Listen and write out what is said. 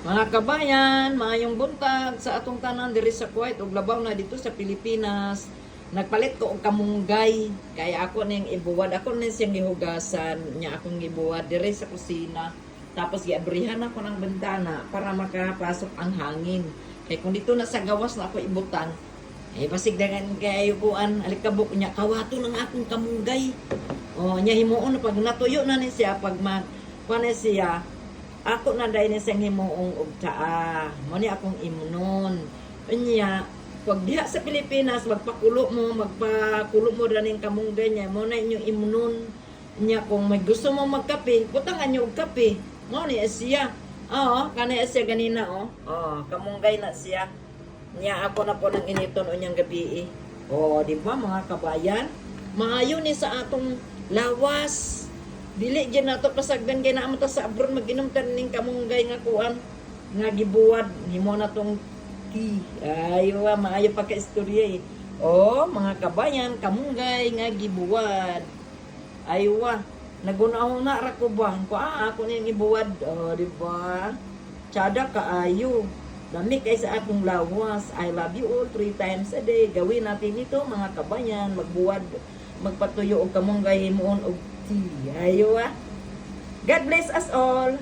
Mga kabayan, maayong buntag sa atong tanan diri sa Kuwait ug labaw na dito sa Pilipinas. Nagpalit ko og kamunggay kay ako ning ibuwad, ako ning siyang gihugasan nya akong gibuwad diri sa kusina. Tapos giabrihan ako ng bintana para makapasok ang hangin. Kay kung dito na sa gawas na ako ibutang, ay pasigdagan kayo kuan alikabok nya kawato ng akong kamunggay. O nya himuon pag natuyo na ni siya pag mag kuan siya. Ako na dahil sa himuong og taa. Mo ni akong imunon. Unya, pag diha sa Pilipinas, magpakulo mo daning kamunggay niya. Mo na inyong imunon. Unya, kung may gusto mo magkape, putangan niyo og kape. Mo ni siya. Oo, kanaya siya ganina, oh. Oh, kamunggay na siya. Unya, ako na po nang initon unyang gabi. Oh, di ba mga kabayan? Maayo ni sa atong lawas. Dili gyud nato pasagdan kay naa ta sa abroad mag-inom ta ning kamunggay nga kuan nga gibuwad himo na tong tea. Ayo maayo pa ka istorya eh. Oh, mga kabayan, kamunggay nga gibuwad. Ayo nagunahon na ra ko ba ko ako ning gibuwad. Oh, di ba? Tsada kaayo. Dami kay sa atong lawas. I love you all 3 times a day. Gawin natin ito mga kabayan, magbuwad, magpatuyo og kamunggay himuon og tea. Ayo God bless us all.